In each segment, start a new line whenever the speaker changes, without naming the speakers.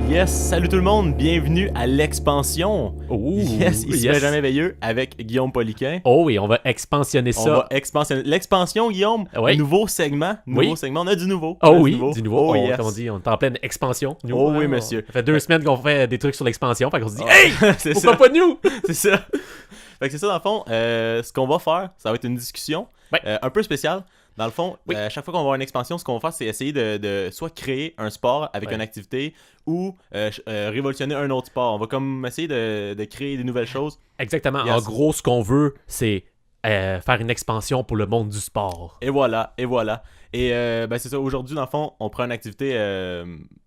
Yes, salut tout le monde, bienvenue à l'expansion.
Oh,
Yes, ici
yes.
Benjamin Veilleux avec Guillaume Poliquin.
Oh oui, on va expansionner
On
ça.
va expansionner l'expansion, Guillaume.
Oui.
Nouveau segment,
Oui.
on a du nouveau.
Oh
On a
oui, du nouveau.
Oh yes.
Comme on dit, on est en pleine expansion. Nous,
Oh oui,
hein,
monsieur.
Ça fait 2 semaines qu'on fait des trucs sur l'expansion, fait qu'on se dit,
Ah.
hey,
c'est
pourquoi
ça.
pas nous?
C'est ça. Fait que c'est ça dans le fond. Ce qu'on va faire, ça va être une discussion
Ouais.
un peu spéciale. Dans le fond,
Oui.
à chaque fois qu'on va avoir une expansion, ce qu'on va faire, c'est essayer de soit créer un sport avec
Ouais.
une activité ou révolutionner un autre sport. On va comme essayer de créer des nouvelles choses.
Exactement.
Yes.
En gros, ce qu'on veut, c'est faire une expansion pour le monde du sport.
Et voilà, et voilà. Et ben c'est ça, aujourd'hui, dans le fond, on prend une activité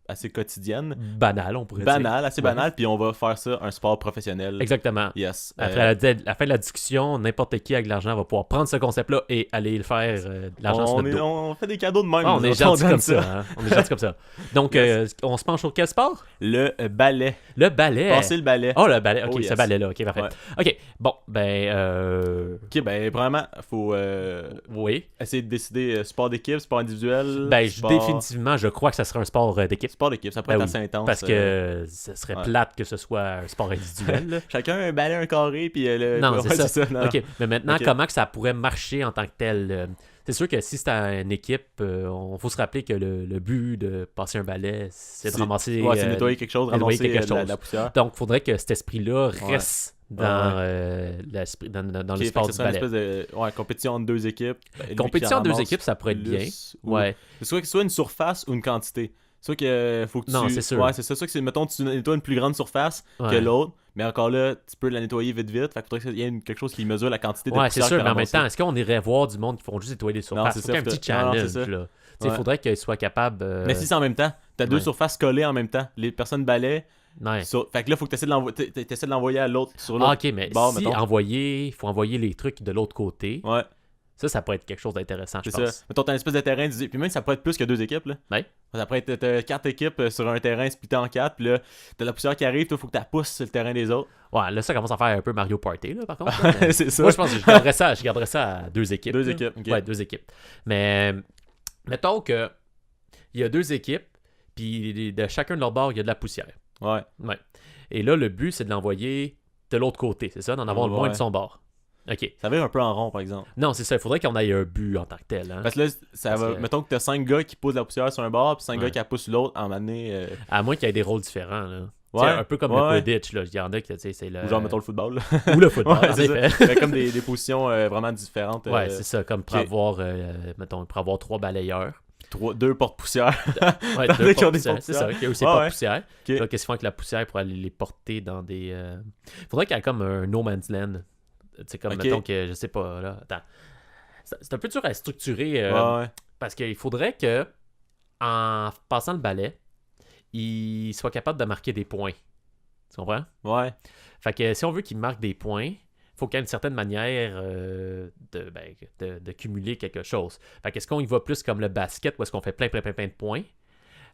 assez quotidienne,
Banal, on pourrait
banale, assez
Ouais.
banale, puis on va faire ça un sport professionnel.
dire. Exactement.
Yes.
Après la fin de la discussion, n'importe qui avec l'argent va pouvoir prendre ce concept-là et aller le faire de l'argent sur
on,
notre dos.
on fait des cadeaux de même.
Ah, on
nous
est
autres,
gentil
donne
comme ça. Hein? On est gentil comme ça. Donc,
Yes.
on se penche sur quel sport?
Le ballet.
Le ballet.
Passer le ballet.
Oh, le ballet. Ok,
Oh,
ce
yes.
ballet-là. Ok, parfait.
Ouais.
Ok, bon, ben,
Ok, ben vraiment, faut
oui.
essayer de décider sport d'équipe, sport individuel.
Ben,
sport...
définitivement, je crois que ça serait un sport d'équipe.
Sport d'équipe, ça pourrait
Ben
être
oui,
assez intense.
Parce que ce serait
ouais.
plate que ce soit un sport individuel. là.
Chacun un balai, un carré, puis le.
Non,
ouais,
c'est ça.
Non,
Ok, mais maintenant,
Ok.
comment que ça pourrait marcher en tant que tel? C'est sûr que si c'est une équipe, on faut se rappeler que le but de passer un balai, c'est de ramasser.
Ouais, c'est nettoyer quelque chose,
nettoyer
ramasser
quelque
de
chose.
la poussière.
Donc, il faudrait que cet esprit-là
Ouais.
reste dans, l'esprit, dans
Ok,
le
fait
sport
que
du
ce serait une
ballet.
espèce de compétition entre deux équipes. Lui
Compétition
qui en
en deux
ramasse
équipes, ça pourrait être bien.
plus, ou-
Ouais.
Soit une surface ou une quantité. Soit que faut que
Non,
tu.
c'est sûr.
Ouais, c'est ça. Soit que c'est, mettons, tu nettoies une plus grande surface que
Ouais.
l'autre, mais encore là, tu peux la nettoyer vite. Fait qu'il faudrait qu'il y ait quelque chose qui mesure la quantité de
Ouais, c'est
poussière
sûr,
que
mais en même
ramassée.
temps, est-ce qu'on irait voir du monde qui font juste nettoyer les surfaces?
c'est
Faut
ça,
qu'il y ait un
faut-
petit
non, c'est
challenge,
ça.
là. Il
Ouais.
faudrait qu'ils soient capables...
Mais si c'est en même temps, t'as deux
ouais.
surfaces collées en même temps. Les personnes balaient.
Ouais.
Fait que là, faut que t'essaies de l'envoyer à l'autre sur
Ah,
l'autre.
ok, mais
bord,
si
mettons.
il faut envoyer les trucs de l'autre côté,
Ouais,
ça pourrait être quelque chose d'intéressant, je
c'est
pense.
ça. Mettons, t'as une espèce de terrain. Puis même, ça pourrait être plus que deux équipes, là.
Ouais.
Ça pourrait être t'as 4 équipes sur un terrain splitté en 4. Puis là, t'as la poussière qui arrive. Toi, faut que tu pousses sur le terrain des autres.
Ouais, là, ça commence à faire un peu Mario Party, là, par contre. là, mais-
c'est ça.
Moi, je pense que je garderais ça à 2 équipes.
Deux
là.
équipes, ok.
Ouais, 2 équipes. Mais, mettons que il y a 2 équipes, puis de chacun de leur bord, il y a de la poussière.
Ouais.
Ouais. Et là, le but, c'est de l'envoyer de l'autre côté, c'est ça? D'en avoir le moins
Ouais.
de son bord. OK.
Ça vire un peu en rond, par exemple.
Non, c'est ça. Il faudrait qu'on ait un but en tant que tel. Hein?
Parce que là, ça
Parce
va.
que-
Mettons que t'as 5 gars qui poussent la poussière sur un bord, puis 5
Ouais.
gars qui la poussent sur l'autre, en année.
À moins qu'il y ait des rôles différents. Là. Tu
Ouais.
sais, un peu comme
Ouais.
le Quidditch. Là. Il y en a qui, tu sais, c'est le...
Ou genre, mettons le football. Là.
Ou le football,
Ouais,
en
c'est ça.
effet.
Fait comme des positions vraiment différentes.
Ouais, c'est ça. Comme pour
ok.
avoir, mettons, pour avoir 3 balayeurs.
Deux porte-poussière.
Ouais,
Dans
2
lesquels qui ont des
porte-poussières. C'est ça.
porte-poussières.
Il y a aussi
Ouais, ouais.
porte-poussière.
Ok.
Là, qu'est-ce qu'ils font avec la poussière pour aller les porter dans des... Faudrait qu'il y ait comme un no man's land. Tu sais, comme,
Ok.
mettons que, je sais pas, là... Attends. C'est un peu dur à structurer.
Ouais.
Parce qu'il faudrait que, en passant le balai, il soit capable de marquer des points. Tu comprends?
Ouais.
Fait que si on veut qu'il marque des points, il faut qu'il y ait une certaine manière de cumuler quelque chose. Fait que est-ce qu'on y va plus comme le basket où est-ce qu'on fait plein de points?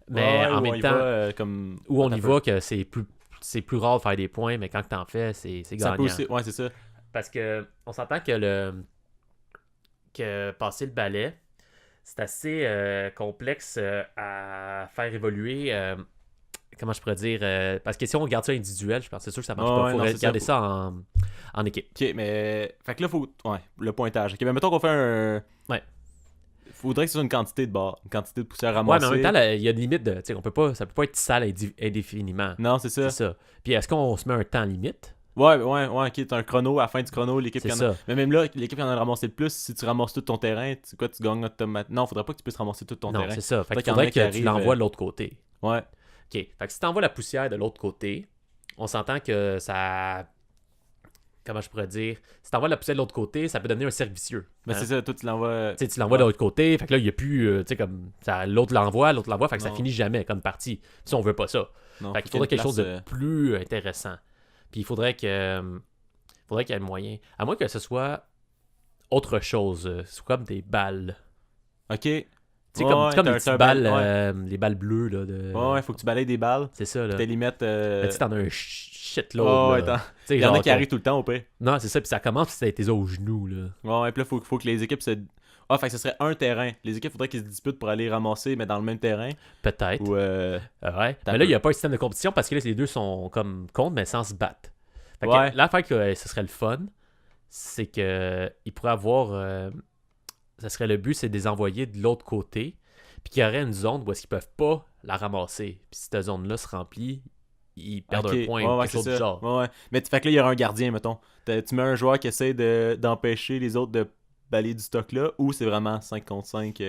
Mais
Ouais,
en
ou on
même
y
temps,
va, comme...
où on y
Attends
va que c'est plus rare de faire des points, mais quand t'en fais, c'est
Ça
gagnant.
peut aussi... Ouais, c'est ça.
Parce que on s'entend que passer le balai, c'est assez complexe à faire évoluer. Comment je pourrais dire parce que si on regarde ça individuel, je pense que c'est sûr que ça marche
Ouais,
pas.
ouais,
Il faut
non, c'est
regarder
ça.
ça en équipe.
Ok, mais... Fait que là, faut... Ouais, le pointage. Ok, mais mettons qu'on fait un...
Ouais.
Faudrait que ce soit une quantité de barres. Une quantité de poussière
Ouais,
ramassée.
mais en même temps, là, il y a une limite de. Tu sais, ça peut pas être sale indéfiniment.
Non, c'est ça.
C'est ça. Puis est-ce qu'on se met un temps limite?
Ouais, ok, t'as un chrono. À la fin du chrono, l'équipe
C'est
qui en
ça.
a... Mais même là, l'équipe qui en a ramassé le plus, si tu ramasses tout ton terrain, tu gagnes automatiquement. Non, faudrait pas que tu puisses ramasser tout ton
Non,
terrain.
c'est ça. Fait
Faudrait
qu'il
qu'il y en
faudrait
ait qui
que tu
arrivent,
l'envoies de l'autre côté.
Ouais.
OK. Fait que si tu envoies la poussière de l'autre côté, on s'entend que ça... Comment je pourrais dire? Si tu envoies la poussière de l'autre côté, ça peut devenir un cercle vicieux.
Ben
hein.
c'est ça, toi tu l'envoies...
Tu sais, tu l'envoies de l'autre côté, fait que là, il n'y a plus... tu sais, comme... l'autre l'envoie, fait que ça
Non.
finit jamais comme partie. Si on veut pas ça.
Non,
Fait
faut
qu'il faudrait
qu'il y
quelque
ait
chose
une
de
place,
plus intéressant. Puis il faudrait qu'il y ait le moyen. À moins que ce soit autre chose. C'est comme des balles.
Ok.
Tu sais,
Ouais,
comme
t'as
les
un
petites balles,
ouais.
les balles bleues, là.
Ouais, faut que tu balayes des balles.
C'est ça, là.
T'es les mettre...
Mais tu sais, t'en as un shitload,
Ouais,
là.
attends.
Tu sais,
Il y en a
genre,
qui arrivent tout le temps au pire.
Non, c'est ça, puis ça commence, puis ça a été au genou, là.
Ouais, puis là, faut que les équipes se... Ah, fait que ce serait un terrain. Les équipes, faudrait qu'ils se disputent pour aller ramasser, mais dans le même terrain.
Peut-être.
Ou
Ouais. Mais là, il n'y a pas un système de compétition parce que là, les deux sont comme contre, mais sans se battre. Fait que l'affaire que ce serait le fun, c'est que il pourrait avoir. Ça serait le but, c'est de les envoyer de l'autre côté, puis qu'il y aurait une zone où est-ce qu'ils peuvent pas la ramasser. Puis si cette zone-là se remplit, ils perdent un point ou quelque chose du genre.
Ouais. Mais fait que là, il y aura un gardien, mettons. Tu mets un joueur qui essaie d'empêcher les autres de balayer du stock là, ou c'est vraiment 5 contre 5, tout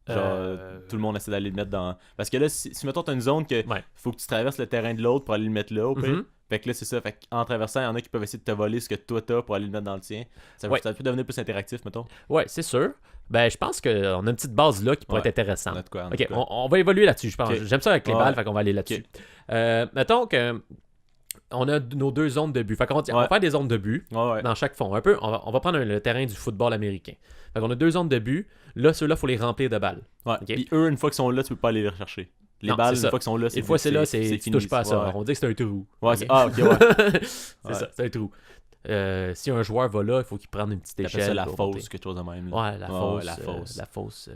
le monde essaie d'aller le mettre dans... Parce que là, si mettons, t'as une zone que faut que tu traverses le terrain de l'autre pour aller le mettre là, au pire. Fait que là, c'est ça. Fait qu'en traversant, il y en a qui peuvent essayer de te voler ce que toi t'as pour aller le mettre dans le tien. Ça peut devenir plus interactif, mettons.
Ouais, c'est sûr. Ben, je pense qu'on a une petite base là qui pourrait être intéressante.
Ok,
on va évoluer là-dessus, je pense. Okay. J'aime ça avec les balles, fait qu'on va aller là-dessus. Mettons que on a nos 2 zones de but. Fait qu'on va faire des zones de but dans chaque fond. Un peu, on va prendre le terrain du football américain. Fait qu'on a 2 zones de but. Là, ceux-là, il faut les remplir de balles.
Ouais. Okay? Puis eux, une fois qu'ils sont là, tu peux pas aller les rechercher. Les balles, une fois qu'ils sont là,
une fois c'est là, tu touches pas à ça. On dit que c'est un trou.
Ouais, okay. Ah, ok, ouais.
C'est ça, c'est un trou. Si un joueur va là, il faut qu'il prenne une petite échelle.
C'est la fosse, quelque chose de même. Là.
Ouais, la fosse. La fosse,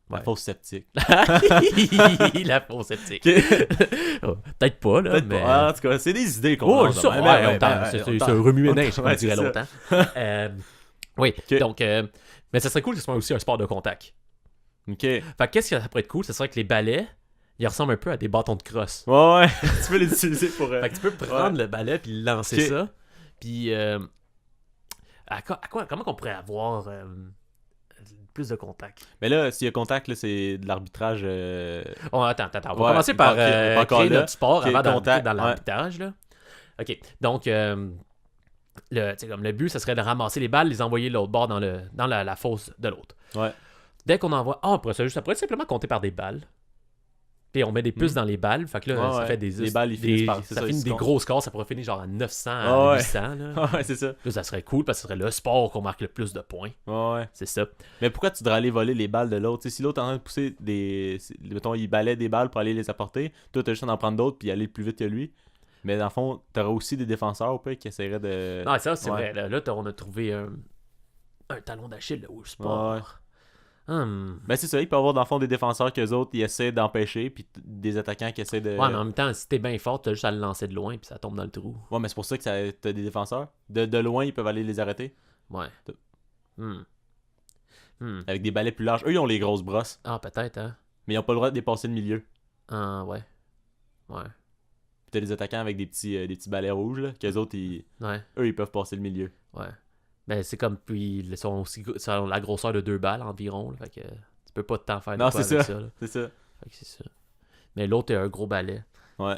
La fosse sceptique.
La fosse sceptique. Peut-être pas, là.
Peut-être
mais...
pas. En tout cas, c'est des idées qu'on
a. C'est un remue-ménage, comme on dirait longtemps. Oui, donc... mais ça serait cool que ce soit aussi un sport de contact.
Ok.
Fait qu'est-ce que ça pourrait être cool? Ce serait que les balais, ils ressemblent un peu à des bâtons de crosse.
Ouais. Tu peux les utiliser pour...
Fait que tu peux prendre le balai puis lancer ça. Puis... comment qu'on pourrait avoir... plus de contact.
Mais là, s'il y a contact, là, c'est de l'arbitrage.
Oh, attends. On va commencer par créer notre sport avant d'entrer dans l'arbitrage. Là. OK. Donc, le but, ce serait de ramasser les balles, les envoyer de l'autre bord dans la fosse de l'autre.
Ouais.
Dès qu'on envoie... ça pourrait simplement compter par des balles. Puis on met des puces dans les balles. Fait que là, ça fait des balles, ça finit des gros scores. Ça pourrait finir genre à 900 à 800. Là.
Ouais, c'est ça.
Là, ça serait cool parce que ce serait le sport qu'on marque le plus de points.
Ouais.
C'est ça.
Mais pourquoi tu devrais aller voler les balles de l'autre? Si l'autre est en train de pousser mettons, il balait des balles pour aller les apporter, toi, t'as juste à en prendre d'autres puis aller plus vite que lui. Mais dans le fond, t'auras aussi des défenseurs qui essaieraient de...
Non, ça, c'est vrai. Là, on a trouvé un talon d'Achille au sport.
Ouais. Ben c'est ça, il peut y avoir dans le fond des défenseurs qu'eux autres ils essaient d'empêcher, puis des attaquants qui essaient de...
Ouais, mais en même temps, si t'es bien fort, t'as juste à le lancer de loin, puis ça tombe dans le trou.
Ouais, mais c'est pour ça que t'as des défenseurs. De loin, ils peuvent aller les arrêter.
Ouais.
Avec des balais plus larges. Eux, ils ont les grosses brosses.
Ah, peut-être, hein.
Mais ils ont pas le droit de dépasser le milieu.
Ah, ouais. Ouais.
Puis t'as des attaquants avec des petits balais rouges, là, qu'eux autres, eux, ils peuvent passer le milieu.
Ouais. Ben, c'est comme, puis ils sont aussi la grosseur de 2 balles environ, là, fait que tu peux pas tant faire
non, c'est
avec
ça.
Là.
C'est ça.
Fait que c'est ça. Mais l'autre est un gros balai.
Ouais.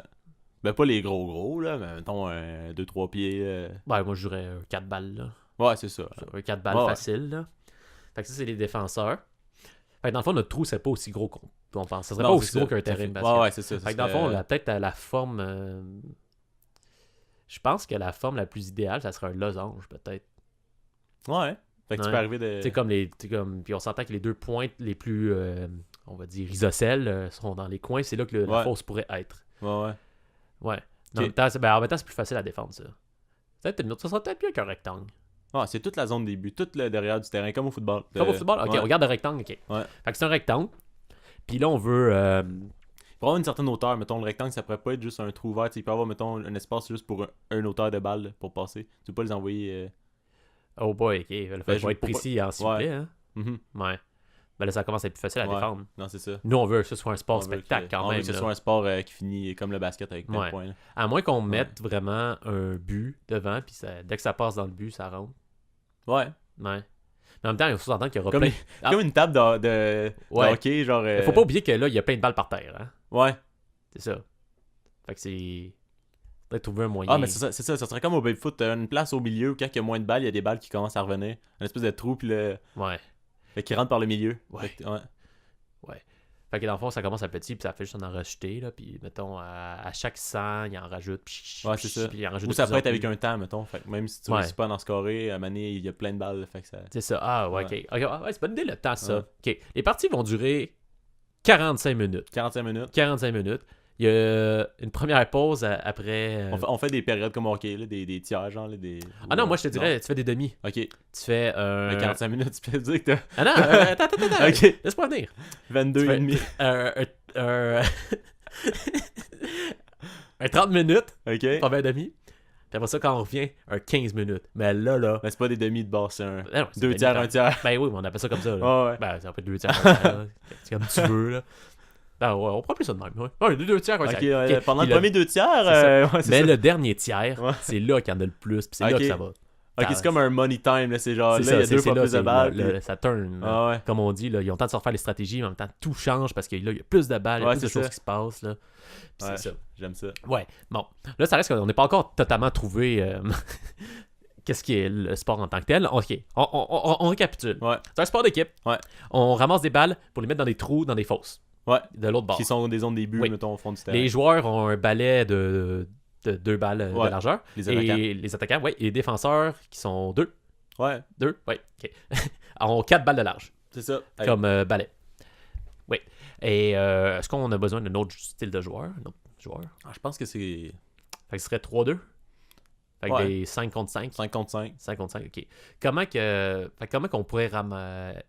Ben, pas les gros, là, mais mettons 2-3 pieds.
Ben, moi, je jouerais 4 balles, là.
Ouais, c'est ça.
Un 4 balles facile, là. Fait que ça, c'est les défenseurs. Fait que dans le fond, notre trou, c'est pas aussi gros qu'on pense. Ça serait pas aussi gros qu'un terrain de basket.
Ouais, c'est ça.
Fait que dans le fond, on a peut-être la forme... Je pense que la forme la plus idéale, ça serait un losange, peut-être.
Ouais. Fait que tu peux arriver de...
Puis on s'entend que les 2 pointes les plus, on va dire, isocèles seront dans les coins. C'est là que la fosse pourrait être.
Ouais.
En même temps, c'est plus facile à défendre, ça. Ça serait peut-être mieux qu'un rectangle.
Ah, c'est toute la zone des buts, tout le derrière du terrain, comme au football.
Comme au football? Ok, on regarde le rectangle, ok.
Ouais.
Fait que c'est un rectangle. Puis là, on veut...
Pour avoir une certaine hauteur, mettons, le rectangle, ça pourrait pas être juste un trou ouvert. Il peut y avoir, mettons, un espace juste pour une hauteur de balle pour passer. Tu peux pas les envoyer...
Oh boy, ok. Il faut être précis, s'il vous plaît. Hein? Ouais. Ben là, ça commence à être plus facile à défendre.
Non, c'est ça.
Nous, on veut que ce soit un sport spectacle quand même.
On veut que ce soit un sport qui finit comme le basket avec plein de points. Là.
À moins qu'on mette vraiment un but devant, puis dès que ça passe dans le but, ça rentre.
Ouais.
Mais en même temps, il faut s'entendre qu'il y aura
comme
plein...
Comme une table de hockey, genre...
Faut pas oublier que là, il y a plein de balles par terre. Hein?
Ouais.
C'est ça. Fait que c'est... Faudrait trouver un moyen.
Ah, mais c'est ça. Ça serait comme au baby-foot. T'as une place au milieu où quand il y a moins de balles, il y a des balles qui commencent à revenir. Un espèce de trou, puis le...
Ouais.
Fait qu'il rentre par le milieu.
Ouais. Fait que dans le fond, ça commence à petit, puis ça fait juste en rajouter, là. Puis, mettons, à chaque 100, il en rajoute.
Ouais, c'est ça.
Puis il en rajoute
ou ça peut être avec un temps, mettons. Fait que même si tu réussis pas à en scorer, à Mané, il y a plein de balles. Fait que ça...
C'est ça. Ah, ouais, ok. Ouais, c'est pas une idée, le temps, ça. Ok. Les parties vont durer 45 minutes.
45 minutes.
45 minutes. Il y a une première pause après...
On fait des périodes comme hockey, là, des tiers, genre. Là, des...
Ah non, moi je te dirais, tu fais des demi.
Ok.
Tu fais
45 minutes, tu peux dire que t'as...
Ah non, attends.
Ok.
Laisse-moi venir.
22 et demi.
Un 30 minutes,
Ok.
pas 20 demi. Puis après ça, quand on revient, un 15 minutes. Mais là...
Mais c'est pas des demi de base, c'est un...
Non,
2 tiers, 1 tiers.
Ben oui, mais on appelle ça comme ça. Là.
Ouais.
Ben, ça peut être 2 tiers, 1 tiers. Là. C'est comme tu veux, là. Ben ouais, on prend plus ça de même. Ouais, 2 tiers, 1 tiers.
Ok, pendant
Puis
le premier 2 tiers, c'est
mais
ça.
le dernier tiers,
Ouais.
c'est là qu'il y en a le plus. Puis c'est là que ça va.
Ok, c'est comme un money time, là, c'est genre,
C'est
là, il y a
ça,
2
c'est
fois
là,
plus de balles. puis-
ça turn.
Ah ouais.
Comme on dit, là, ils ont le temps de se refaire les stratégies, mais en même temps, tout change parce que là, il y a plus de balles, il y a
Ouais,
plus de
c'est
choses
ça.
qui se passent. Là. Puis
Ouais,
c'est ça.
j'aime ça.
Ouais, bon. Là, ça reste qu'on n'est pas encore totalement trouvé qu'est-ce qui est le sport en tant que tel. Ok, on récapitule.
Ouais.
C'est un sport d'équipe.
Ouais.
On ramasse des balles pour les mettre dans des trous, dans des fosses.
Ouais.
De l'autre bord.
Qui sont des zones début,
Oui.
mettons, au fond du terrain.
Les joueurs ont un balai de 2 balles
Ouais.
de largeur.
Les attaquants.
Et les attaquants, oui. Et les défenseurs qui sont 2.
Ouais,
2, oui. Ok. ont 4 balles de large.
c'est ça. Hey.
Comme balai. Oui. Et est-ce qu'on a besoin d'un autre style de joueur? Un autre joueur?
Ah, je pense que c'est
Fait que ce serait 3-2. Fait que
Ouais.
des 5 contre 5.
5 contre 5.
5 contre 5, ok. Comment qu'on pourrait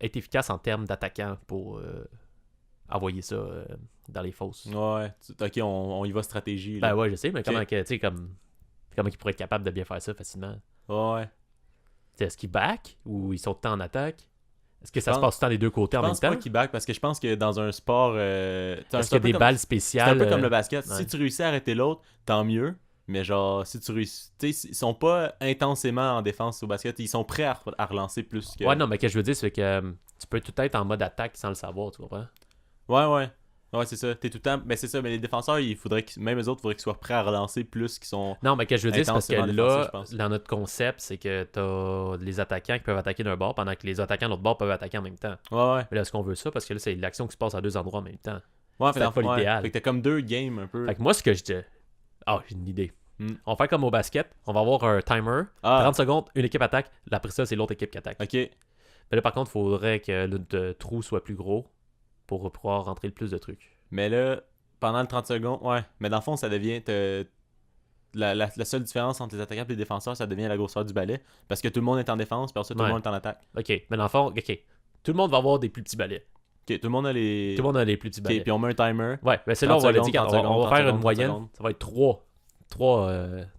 être efficace en termes d'attaquants pour envoyer ça dans les fosses?
Ouais. Ok, on y va stratégie. Là.
Ben ouais, je sais, mais comment que, tu sais, comment ils pourraient être capables de bien faire ça facilement?
Ouais.
T'sais, est-ce qu'ils back ou ils sont tout le temps en attaque? Est-ce que ça
Je
se
pense-
passe tout le temps des deux côtés
Je
en même
pense
temps?
pas qu'il back parce que je pense que dans un sport.
Est-ce qu'il y a des balles
C'est
spéciales?
un peu comme le basket.
ouais.
Si tu réussis à arrêter l'autre, tant mieux. Mais genre, si tu réussis. Tu sais, ils sont pas intensément en défense au basket. Ils sont prêts à relancer plus que.
Ouais, non, mais ce que je veux dire, c'est que tu peux tout être en mode attaque sans le savoir, tu comprends?
Ouais. Ouais, c'est ça. T'es tout le temps. Mais c'est ça. Mais les défenseurs, il faudrait même eux autres, il faudrait qu'ils soient prêts à relancer plus qu'ils sont.
Non, mais ce que je veux dire, c'est parce que
Intensément
là,
défensif, je pense.
dans notre concept, c'est que t'as les attaquants qui peuvent attaquer d'un bord pendant que les attaquants de l'autre bord peuvent attaquer en même temps.
Ouais.
Mais là, est-ce qu'on veut ça? Parce que là, c'est l'action qui se passe à deux endroits en même temps.
Ouais,
C'est pas l'idéal.
Fait que t'as comme 2 games un peu.
Fait que moi, ce que je dis... Ah, j'ai une idée.
Hmm.
On va faire comme au basket. On va avoir un timer.
Ah,
30 secondes, une équipe attaque. Après ça, c'est l'autre équipe qui attaque.
ok.
Mais là, par contre, il faudrait que le trou soit plus gros pour pouvoir rentrer le plus de trucs.
Mais là, pendant le 30 secondes, ouais. Mais dans le fond, ça devient. La seule différence entre les attaquants et les défenseurs, ça devient la grosseur du balai. Parce que tout le monde est en défense, puis ensuite tout le
Ouais.
monde est en attaque.
OK. Mais dans le fond, OK. Tout le monde va avoir des plus petits balais.
Ok, tout le monde a les.
Tout le monde a des plus petits
Ok,
balais.
puis on met un timer.
Ouais, mais c'est là, on
30
va le dire.
secondes, 30
On va
secondes,
faire
30
une moyenne.
secondes.
Ça va être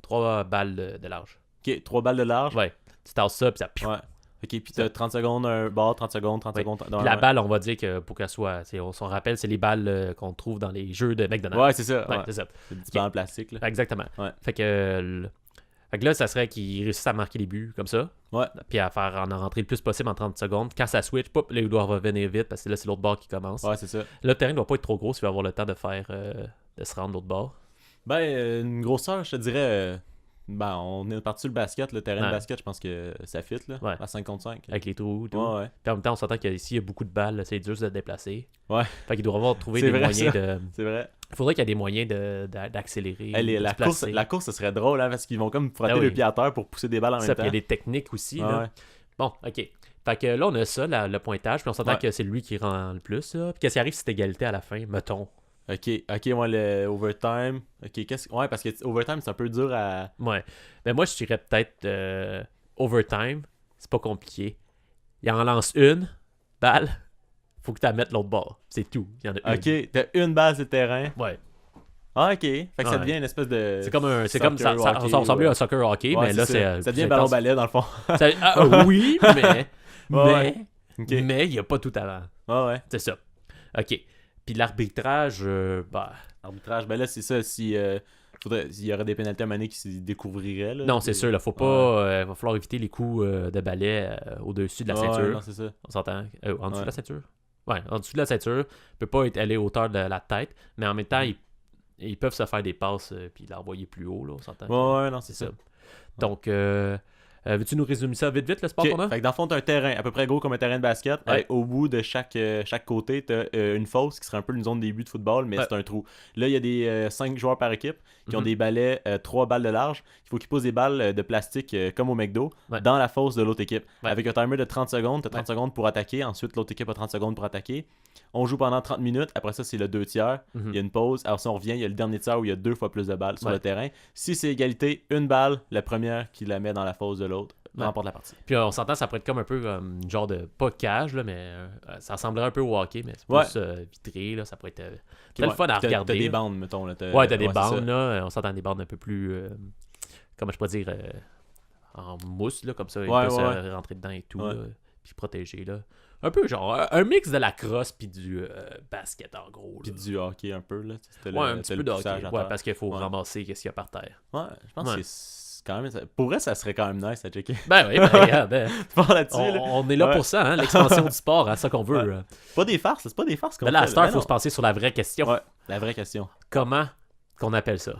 3 balles de large.
Ok, 3 balles de large.
Ouais. Tu tasses ça, puis ça... piou.
Ouais. Ok, puis t'as 30 secondes, un bord, 30 secondes, 30
Ouais.
secondes.
Puis la balle, on va dire que pour qu'elle soit... On s'en rappelle, c'est les balles qu'on trouve dans les jeux de McDonald's.
Ouais, c'est ça.
Ouais,
Ouais.
c'est ça.
C'est des petits balles en plastique, là.
Exactement.
Ouais.
Fait que là, ça serait qu'ils réussissent à marquer les buts comme ça.
Ouais.
Puis à faire en rentrer le plus possible en 30 secondes. Quand ça switch, pop, là, ils doivent revenir vite parce que là, c'est l'autre bord qui commence.
Ouais, c'est ça.
Là, le terrain ne doit pas être trop gros s'il va avoir le temps de faire de se rendre de l'autre bord.
Ben, une grosseur, je te dirais. Ben, on est parti sur le basket, le terrain
Ouais.
de basket, je pense que ça fit, là.
Ouais.
À 5 contre 5.
Avec les trous, tout.
Ouais.
Puis en même temps, on s'entend qu'ici, il y a beaucoup de balles, là, c'est dur de se déplacer.
Ouais.
Fait qu'il doit avoir trouvé
C'est
des
vrai,
moyens
ça.
de.
C'est vrai.
Il faudrait qu'il y ait des moyens d'accélérer.
Hey,
de
la,
se
course,
placer.
la course, ce serait drôle, hein, parce qu'ils vont comme frotter
Ah oui.
le pied à terre pour pousser des balles en
Ça,
même
puis
temps.
il y a des techniques aussi.
Ah
là.
ouais.
Bon, ok. Fait que là, on a ça, le pointage, puis on s'entend
Ouais.
que c'est lui qui rend le plus. Là. Puis qu'est-ce qui arrive si c'est égalité à la fin, mettons.
Ok, ouais, le overtime. Ok, ouais, parce que overtime, c'est un peu dur à.
Ouais. Ben moi, je dirais peut-être overtime. C'est pas compliqué. Il en lance une balle. Faut que tu la mettes l'autre bord. C'est tout. Il y en a une.
Ok, t'as une base de terrain.
Ouais.
Ah, ok. Fait que ça
Ouais.
devient une espèce de.
C'est comme un. C'est comme ça.
Soccer, hockey,
Ça ressemble
ouais.
à un soccer hockey,
Ouais,
mais là,
ça.
c'est.
Ça devient
plus
ballon
intense.
balai dans le fond.
Oui, mais.
Ouais. Ok.
Mais il n'y a pas tout avant.
Ah, ouais.
C'est ça. OK. Puis l'arbitrage, bah.
Arbitrage, ben là, c'est ça. Si. Il y aurait des pénalités à maner qui se découvriraient. Là,
Non, c'est sûr, là, faut pas. Va falloir éviter les coups de balai au-dessus de la
Ouais,
ceinture.
non, c'est ça.
On s'entend. En dessous
Ouais.
de la ceinture? Ouais, en dessous de la ceinture. Peut pas être allé hauteur de la tête, mais en même temps, ils peuvent se faire des passes puis l'envoyer plus haut, là, on s'entend.
Ouais, non, c'est
C'est
ça.
ça. Donc, Veux-tu nous résumer ça vite, le sport qu'on a?
Fait que dans le fond, t'as un terrain à peu près gros comme un terrain de basket.
Ouais.
Au bout de chaque côté, t'as une fosse qui serait un peu une zone de début de football, mais c'est un trou. Là, il y a des 5 joueurs par équipe qui ont des balais 3 balles de large. Il faut qu'ils posent des balles de plastique comme au McDo dans la fosse de l'autre équipe. Avec un timer de 30 secondes, t'as 30 secondes pour attaquer. Ensuite, l'autre équipe a 30 secondes pour attaquer. On joue pendant 30 minutes. Après ça, c'est le 2 tiers. Il y a une pause. Alors, si on revient, il y a le dernier tiers où il y a 2 fois plus de balles sur le terrain. Si c'est égalité, une balle, la première qui la met dans la fosse de l'autre remporte la partie.
Puis on s'entend, ça pourrait être comme un peu genre de, pas cage, là, mais ça ressemblerait un peu au hockey, mais c'est plus vitré, là, ça pourrait être très le fun à regarder.
T'as des bandes, mettons. Là,
t'as des bandes, là, on s'entend des bandes un peu plus, comment je pourrais dire, en mousse, là, comme ça, il peut se rentrer dedans et tout, là, puis protéger, là. Un peu genre un mix de la crosse puis du basket, en gros. Puis
du hockey un peu, là.
Un petit peu de hockey, parce qu'il faut ramasser ce qu'il y a par terre.
Ouais, je pense que c'est quand même... Pour vrai, ça serait quand même nice à checker.
Ben oui, regarde.
On
est là pour ça, hein, l'expansion du sport, hein, ça qu'on veut.
C'est pas des farces qu'on fait.
Là, à cette heure, il faut se penser sur la vraie question.
Ouais, la vraie question.
Comment qu'on appelle ça?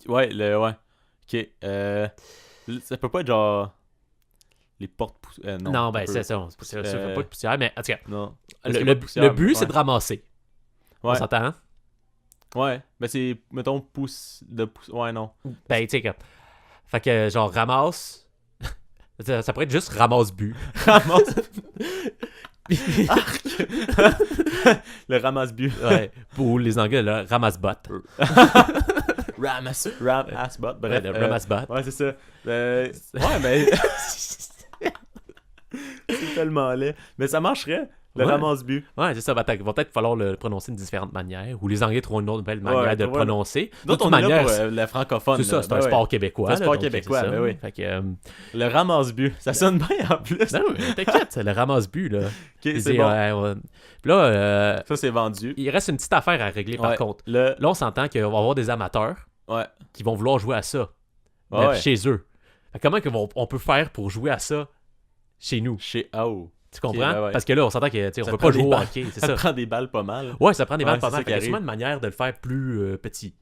Ouais. Ok. Ça peut pas être genre... Les portes poussières.
Non, ben c'est ça. Ça fait pas de poussière, mais en tout cas,
non.
Le but, c'est de ramasser.
Ouais.
On s'entend, hein?
Ouais. Ben c'est, mettons, Ouais, non.
Ben, tu sais, fait que, genre, ramasse. Ça pourrait être juste ramasse-but.
Ramasse. Le ramasse-but.
Ouais. Pour les Anglais, le ramasse-bot.
Ramasse-bot. Bref.
Le ramasse-bot.
Ouais, c'est ça. Ouais, mais. C'est tellement laid. Mais ça marcherait. Le ramasse-but.
Ouais, c'est ça. Va peut-être falloir le prononcer d'une différente manière. Ou les Anglais trouvent une autre belle manière de le prononcer.
D'autres manière, pour la francophone.
C'est ça, c'est un sport québécois.
C'est un sport québécois, mais oui.
Fait que,
le ramasse-but. Ça sonne bien en plus.
Non, t'inquiète, le ramasse-but, là.
Ok, c'est bon.
Là,
ça, c'est vendu.
Il reste une petite affaire à régler, par contre. Là, on s'entend qu'on va avoir des amateurs qui vont vouloir jouer à ça. Chez eux. Fait comment on peut faire pour jouer à ça chez nous? Tu comprends? Parce que là, on s'entend qu'on peut pas jouer au hockey, c'est ça.
Ça prend des balles pas mal.
Ouais, ça prend des balles pas mal. Il y a sûrement une manière de le faire plus petit.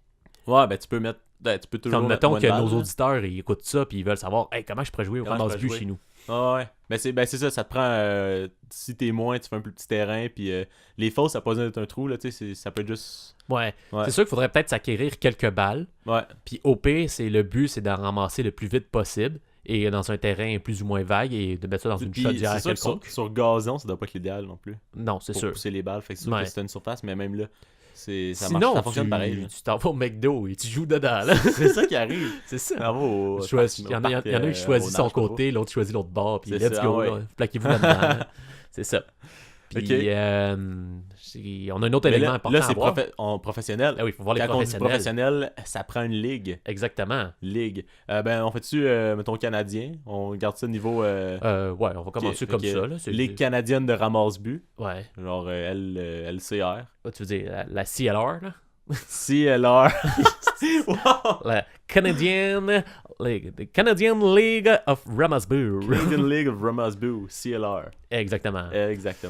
Ouais, ben tu peux mettre... tu peux toujours
comme mettons que nos auditeurs ils écoutent ça puis ils veulent savoir comment je pourrais jouer au ramasse-but chez nous.
Ouais. Mais c'est ça, ça te prend... si t'es moins, tu fais un plus petit terrain, puis les fosses, ça n'a pas besoin d'être un trou, là, tu sais, ça peut être juste...
Ouais. C'est sûr qu'il faudrait peut-être s'acquérir quelques balles.
Ouais.
Puis au pire, le but, c'est d'en ramasser le plus vite possible. Et dans un terrain plus ou moins vague et de mettre ça dans une chaudière quelconque.
Sur gazon, ça doit pas être l'idéal non plus.
Non, c'est sûr.
Pour pousser les balles, fait que c'est sûr que c'est une surface, mais même là,
sinon,
ça fonctionne pareil.
Tu t'en vas au McDo et tu joues dedans. Là.
C'est ça qui arrive.
C'est ça.
Il
y en a qui choisit son côté, l'autre choisit l'autre bord, puis let's go, plaquez-vous là-dedans. C'est ça. Puis, on a un autre élément important
là, c'est professionnel.
Ah oui, il faut voir les professionnels.
Quand on dit professionnel, ça prend une ligue.
Exactement.
Ligue. On fait-tu, mettons, canadien? On garde ça niveau...
ouais, on va commencer comme ça. Là.
Ligue canadienne de ramasse-but.
Ouais.
Genre LCR.
Tu veux dire la CLR, là?
CLR.
Wow. La Canadian League of Ramasse-But.
Canadian League of Ramasse-But, CLR.
Exactement.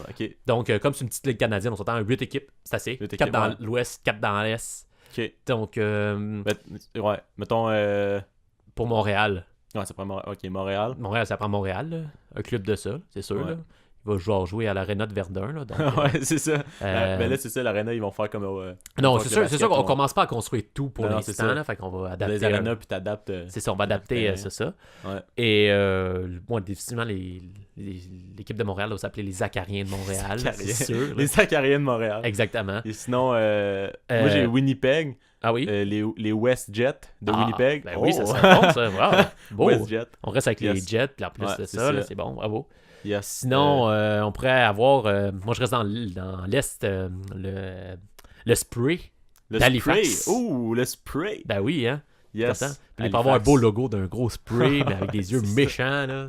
Ok.
Donc, comme c'est une petite ligue canadienne, on s'entend 8 équipes, c'est assez. 4 dans l'ouest, 4 dans l'est.
Ok.
Donc,
ouais, mettons...
pour Montréal.
Ouais, ça prend Montréal.
Montréal, ça prend Montréal, là. Un club de ça, c'est sûr. Là. Il va jouer à l'Arena de Verdun. Là, donc,
ouais, c'est ça. Mais là, c'est ça, l'Arena, ils vont faire comme...
non, c'est sûr qu'on commence pas à construire tout pour l'instant. Là, fait qu'on va adapter...
Les arénas, puis t'adaptes...
c'est ça, on va adapter, c'est ça.
Ouais.
Et moi, définitivement, l'équipe de Montréal va s'appeler les Acariens de Montréal, c'est sûr.
Les Acariens de Montréal.
Exactement.
Et sinon, moi, j'ai Winnipeg.
Ah oui?
Les WestJet de Winnipeg.
Ben oui, ça serait bon, ça. Wow. Beau.
WestJet.
On reste avec les Jets, puis en plus de ça, là, c'est bon, bravo.
Yes.
Sinon, on pourrait avoir... moi, je reste dans l'Est, le spray d'Halifax.
Ouh, le spray!
Ben oui, hein?
Yes.
Puis il peut avoir un beau logo d'un gros spray, mais avec des yeux méchants, là.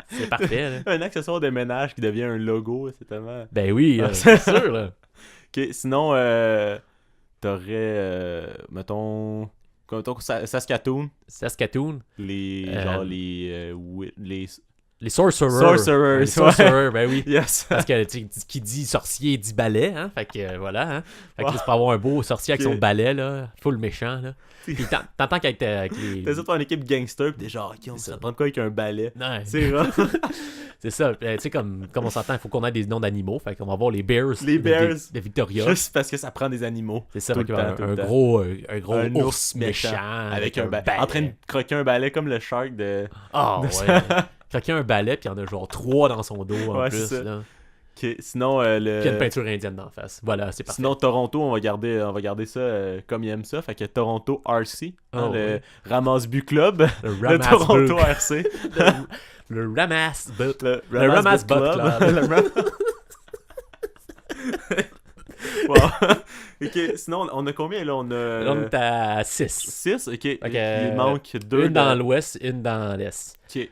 C'est parfait, là.
Un accessoire de ménage qui devient un logo, c'est tellement...
Ben oui, c'est sûr, là.
Ok, sinon, t'aurais, mettons Saskatoon.
Saskatoon.
Les
Les sorcerers.
Sorcerers,
Sorcerers, ben oui.
Yes.
Parce que qui dit sorcier dit balai, hein. Fait que voilà, hein. Fait que là, c'est pour avoir un beau sorcier avec son balai, là. Full méchant, là. Puis t'entends qu'avec les.
T'as ça ton équipe gangster, pis t'es genre, ok, on se prend quoi avec un balai?
Ouais.
C'est rare.
C'est ça. Tu sais, comme on s'entend, il faut qu'on ait des noms d'animaux. Fait qu'on va voir les Bears.
Les Bears.
De Victoria.
Juste parce que ça prend des animaux.
C'est ça.
Tout
Fait qu'il
le
va y
temps,
avoir un gros
Un
ours méchant.
Avec un balai. En train de croquer un balai comme le shark de.
Ah ouais. Croquer un balai, puis il y en a genre 3 dans son dos en plus. Là.
Okay. Sinon,
Puis il y a une peinture indienne d'en face. Voilà, c'est parfait.
Sinon, Toronto, on va garder ça comme ils aiment ça. Fait que Toronto RC, le Ramasse-But Club. Le Toronto RC.
Le Ramasse-But.
Le Ramasse-But Club. Wow. Ok, sinon, on a combien là? On
est à 6.
6? Ok. Il manque 2.
Une dans l'ouest, une dans l'est.
Ok.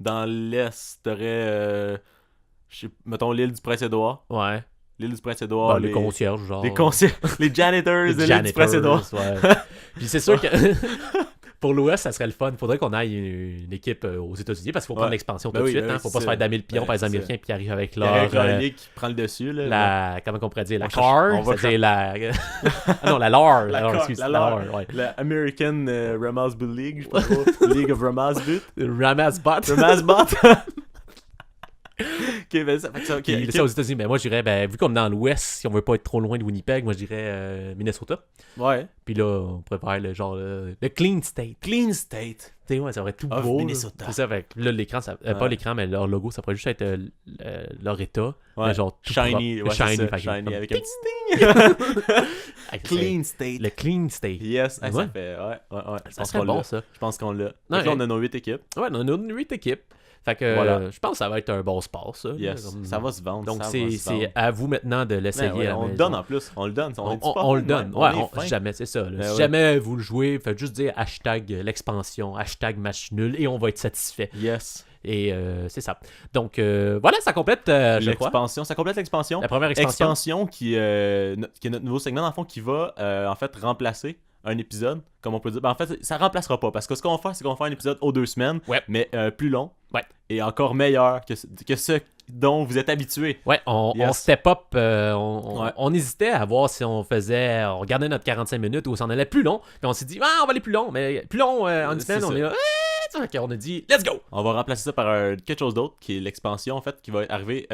Dans l'est, t'aurais. Mettons l'île du Prince-Édouard.
Ouais.
L'île du Prince-Édouard.
Les concierges, genre.
Les janitors de l'île du Prince-Édouard.
Ouais. Puis c'est sûr que. Pour l'Ouest, ça serait le fun. Il faudrait qu'on aille une équipe aux États-Unis parce qu'il faut prendre l'expansion tout de suite. Faut pas se faire damer le pion par les Américains qui arrivent avec leur.
Qui prend le dessus. Là,
comment on pourrait dire? La car. C'est la. Non, la LAR.
La LAR. La American Ramasse-But League, je sais pas. League of Ramasse-But.
Ramasse-Bot.
Ramasse-Bot. Ok, ben ça
aux États-Unis. Mais moi, je dirais, vu qu'on est dans l'Ouest, si on veut pas être trop loin de Winnipeg, moi, je dirais Minnesota.
Ouais.
Puis là, on préfère le Clean State.
Clean State.
Tu sais, ouais, ça aurait tout beau.
Minnesota.
C'est ça, fait là, l'écran, pas l'écran, mais leur logo, ça pourrait juste être leur état.
Ouais.
Genre tout
shiny. Ouais,
shiny,
shiny avec un petit ting. Clean State.
Le Clean State.
Yes, ça fait. Ouais.
Ça serait bon, ça.
Je pense qu'on l'a.
Donc
là, on a nos 8 équipes.
Ouais, on a nos 8 équipes. Fait que
voilà.
je pense que ça va être un bon sport, ça.
Yes, ça va se vendre.
Donc c'est à vous maintenant de l'essayer.
On le donne en plus. On le donne.
On le donne. Ouais, jamais, c'est ça. Si jamais vous le jouez, faites juste dire hashtag l'expansion, hashtag match nul et on va être satisfait.
Yes.
Et c'est ça. Donc voilà, ça complète
l'expansion. Ça complète l'expansion.
La première expansion.
Qui est notre nouveau segment, dans le fond, qui va en fait remplacer un épisode, comme on peut dire. Ben, en fait, ça remplacera pas, parce que ce qu'on va faire, c'est qu'on va faire un épisode aux 2 semaines, mais plus long, et encore meilleur que ce dont vous êtes habitués.
Ouais, on step up, on hésitait à voir si on regardait notre 45 minutes ou si on allait plus long, puis on s'est dit, on va aller plus long, mais plus long en une semaine, on est là, on a dit, let's go! On
va remplacer ça par quelque chose d'autre, qui est l'expansion, en fait, qui va arriver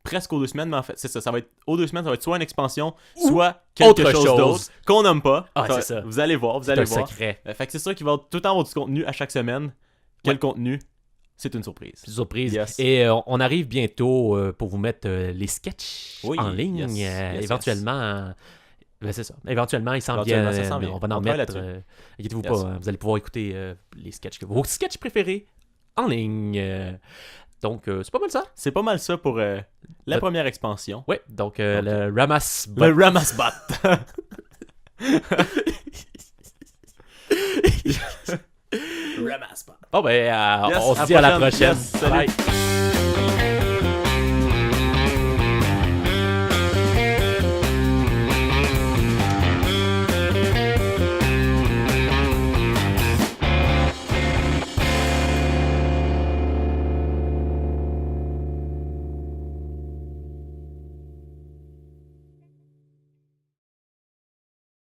presque aux 2 semaines, mais en fait, c'est ça va être aux 2 semaines, ça va être soit une expansion, soit quelque chose d'autre qu'on nomme pas.
C'est ça.
Vous allez voir,
c'est un secret.
Fait que c'est ça qui va tout le temps avoir du contenu à chaque semaine. Quel contenu? C'est une surprise.
C'est une surprise.
Yes.
Et on arrive bientôt pour vous mettre les sketchs en ligne. Éventuellement... Ben c'est ça. Éventuellement, ils s'en viennent. On va en mettre. Inquiétez-vous pas, vous allez pouvoir écouter les sketchs, vos sketchs préférés en ligne. Donc, c'est pas mal ça.
C'est pas mal ça pour la première expansion.
Oui, donc le Ramasse-Bot.
Le Ramasse-Bot.
Ramasse-Bot. Bon, ben, on se dit à la prochaine.
Yes, salut.
Bye.